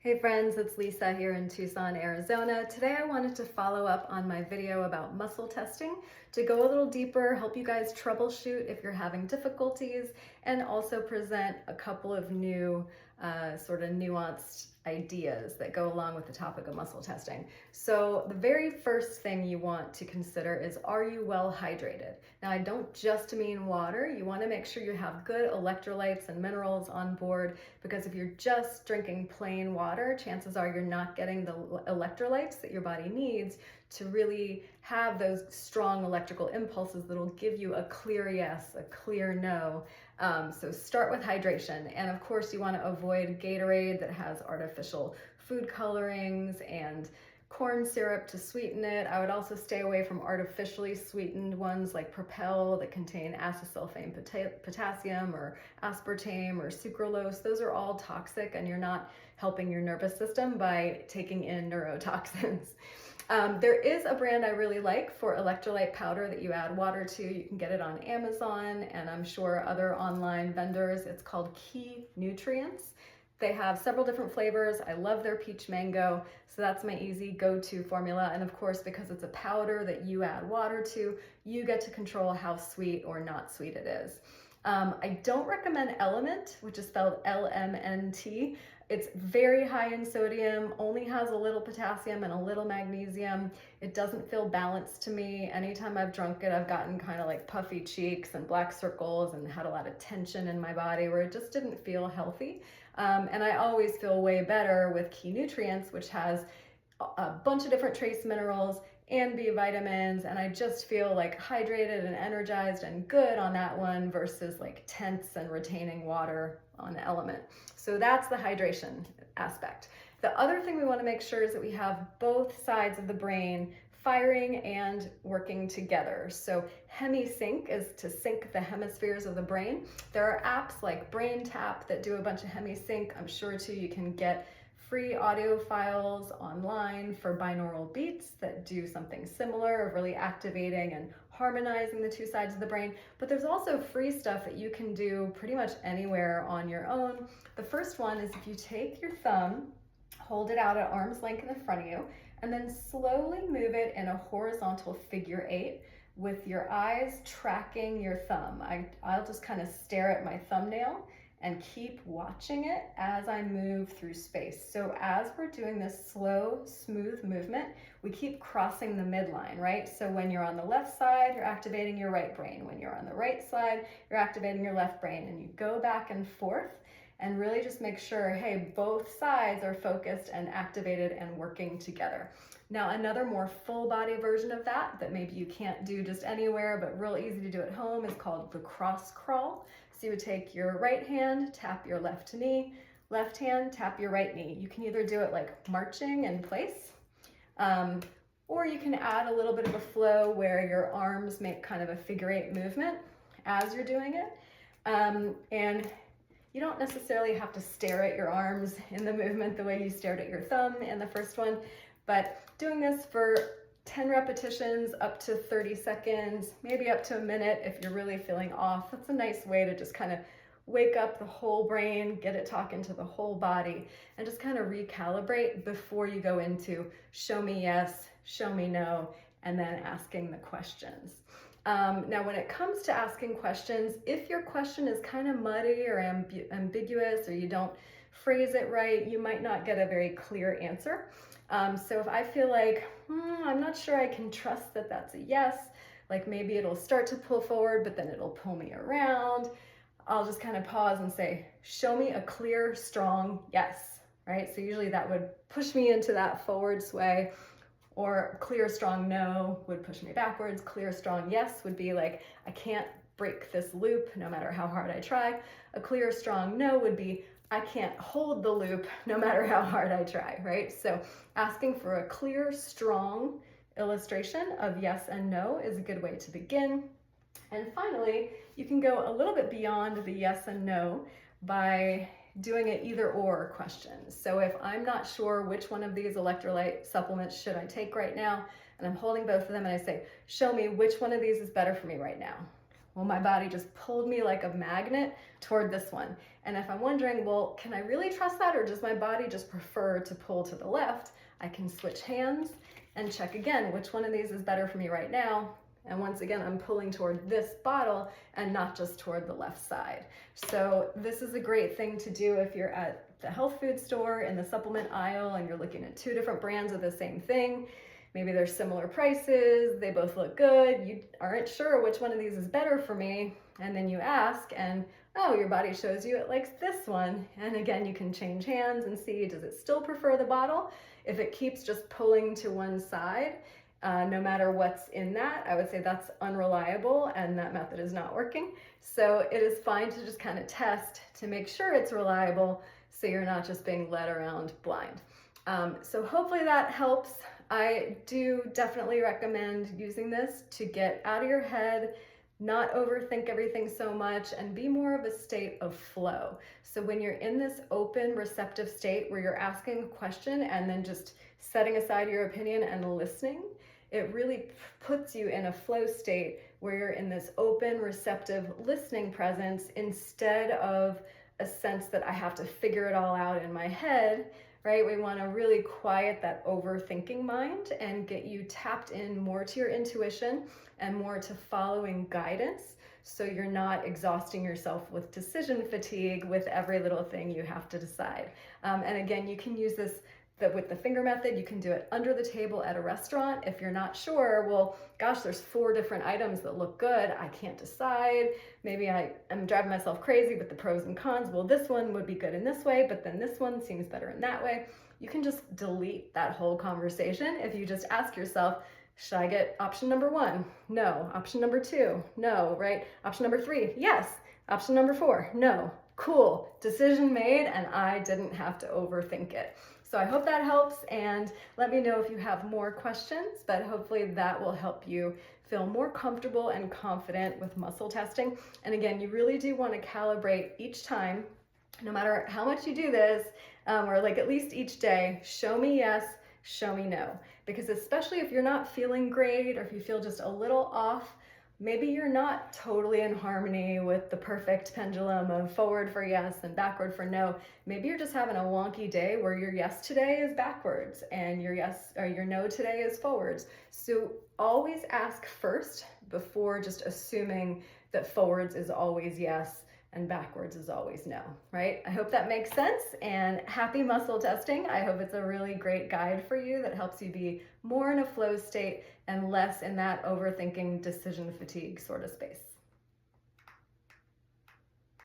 Hey friends, it's Lisa here in Tucson, Arizona. Today I wanted to follow up on my video about muscle testing to go a little deeper, help you guys troubleshoot if you're having difficulties, and also present a couple of new sort of nuanced ideas that go along with the topic of muscle testing. So the very first thing you want to consider is, are you well hydrated? Now I don't just mean water. You want to make sure you have good electrolytes and minerals on board, because if you're just drinking plain water, chances are you're not getting the electrolytes that your body needs to really have those strong electrical impulses that'll give you a clear yes, a clear no. So start with hydration. And of course you want to avoid Gatorade that has artificial food colorings and corn syrup to sweeten it. I would also stay away from artificially sweetened ones like Propel that contain acesulfame-potassium or aspartame or sucralose. Those are all toxic, and you're not helping your nervous system by taking in neurotoxins. There is a brand I really like for electrolyte powder that you add water to. You can get it on Amazon and I'm sure other online vendors. It's called Key Nutrients. They have several different flavors. I love their peach mango, so that's my easy go-to formula. And of course, because it's a powder that you add water to, you get to control how sweet or not sweet it is. I don't recommend Element, which is spelled L-M-N-T. It's very high in sodium, only has a little potassium and a little magnesium. It doesn't feel balanced to me. Anytime I've drunk it, I've gotten kind of like puffy cheeks and black circles and had a lot of tension in my body where it just didn't feel healthy. And I always feel way better with Key Nutrients, which has a bunch of different trace minerals and B vitamins, and I just feel like hydrated and energized and good on that one versus like tense and retaining water on Element. So that's the hydration aspect. The other thing we want to make sure is that we have both sides of the brain firing and working together. So hemi-sync is to sync the hemispheres of the brain. There are apps like Brain Tap that do a bunch of hemi-sync. I'm sure too you can get free audio files online for binaural beats that do something similar of really activating and harmonizing the two sides of the brain. But there's also free stuff that you can do pretty much anywhere on your own. The first one is if you take your thumb, hold it out at arm's length in front of you, and then slowly move it in a horizontal figure 8 with your eyes tracking your thumb. I'll just kind of stare at my thumbnail and keep watching it as I move through space. So as we're doing this slow, smooth movement, we keep crossing the midline, right? So when you're on the left side, you're activating your right brain. When you're on the right side, you're activating your left brain, and you go back and forth and really just make sure, hey, both sides are focused and activated and working together. Now, another more full body version of that maybe you can't do just anywhere, but real easy to do at home, is called the cross crawl. So you would take your right hand, tap your left knee, left hand, tap your right knee. You can either do it like marching in place, or you can add a little bit of a flow where your arms make kind of a figure 8 movement as you're doing it. And you don't necessarily have to stare at your arms in the movement the way you stared at your thumb in the first one, but doing this for 10 repetitions up to 30 seconds, maybe up to a minute if you're really feeling off. That's a nice way to just kind of wake up the whole brain, get it talking to the whole body, and just kind of recalibrate before you go into show me yes, show me no, and then asking the questions. Now, when it comes to asking questions, if your question is kind of muddy or ambiguous, or you don't phrase it right, you might not get a very clear answer. So if I feel like, I'm not sure I can trust that that's a yes, like maybe it'll start to pull forward, but then it'll pull me around, I'll just kind of pause and say, show me a clear, strong yes, right? So usually that would push me into that forward sway, or clear, strong no would push me backwards. Clear, strong yes would be like, I can't break this loop no matter how hard I try. A clear, strong no would be, I can't hold the loop no matter how hard I try, right? So asking for a clear, strong illustration of yes and no is a good way to begin. And finally, you can go a little bit beyond the yes and no by doing an either or question. So if I'm not sure which one of these electrolyte supplements should I take right now, and I'm holding both of them and I say, show me which one of these is better for me right now. Well, my body just pulled me like a magnet toward this one. And if I'm wondering, well, can I really trust that, or does my body just prefer to pull to the left? I can switch hands and check again, which one of these is better for me right now. And once again, I'm pulling toward this bottle and not just toward the left side. So this is a great thing to do if you're at the health food store in the supplement aisle and you're looking at 2 different brands of the same thing. Maybe they're similar prices, they both look good, you aren't sure which one of these is better for me, and then you ask and oh, your body shows you it likes this one. And again, you can change hands and see, does it still prefer the bottle? If it keeps just pulling to one side, no matter what's in that, I would say that's unreliable and that method is not working. So it is fine to just kind of test to make sure it's reliable so you're not just being led around blind. So hopefully that helps. I do definitely recommend using this to get out of your head, not overthink everything so much, and be more of a state of flow. So when you're in this open, receptive state where you're asking a question and then just setting aside your opinion and listening, it really puts you in a flow state where you're in this open, receptive, listening presence instead of a sense that I have to figure it all out in my head, right? We want to really quiet that overthinking mind and get you tapped in more to your intuition and more to following guidance, so you're not exhausting yourself with decision fatigue with every little thing you have to decide. And again, you can use this with the finger method. You can do it under the table at a restaurant. If you're not sure, well, gosh, there's 4 different items that look good. I can't decide. Maybe I'm driving myself crazy with the pros and cons. Well, this one would be good in this way, but then this one seems better in that way. You can just delete that whole conversation if you just ask yourself, should I get option number 1? No. Option number 2? No, right? Option number 3? Yes. Option number 4? No. Cool. Decision made, and I didn't have to overthink it. So I hope that helps, and let me know if you have more questions, but hopefully that will help you feel more comfortable and confident with muscle testing. And again, you really do want to calibrate each time, no matter how much you do this, or like at least each day, show me yes, show me no. Because especially if you're not feeling great, or if you feel just a little off, maybe you're not totally in harmony with the perfect pendulum of forward for yes and backward for no. Maybe you're just having a wonky day where your yes today is backwards and your yes or your no today is forwards. So always ask first before just assuming that forwards is always yes and backwards is always no, right? I hope that makes sense, and happy muscle testing. I hope it's a really great guide for you that helps you be more in a flow state and less in that overthinking decision fatigue sort of space.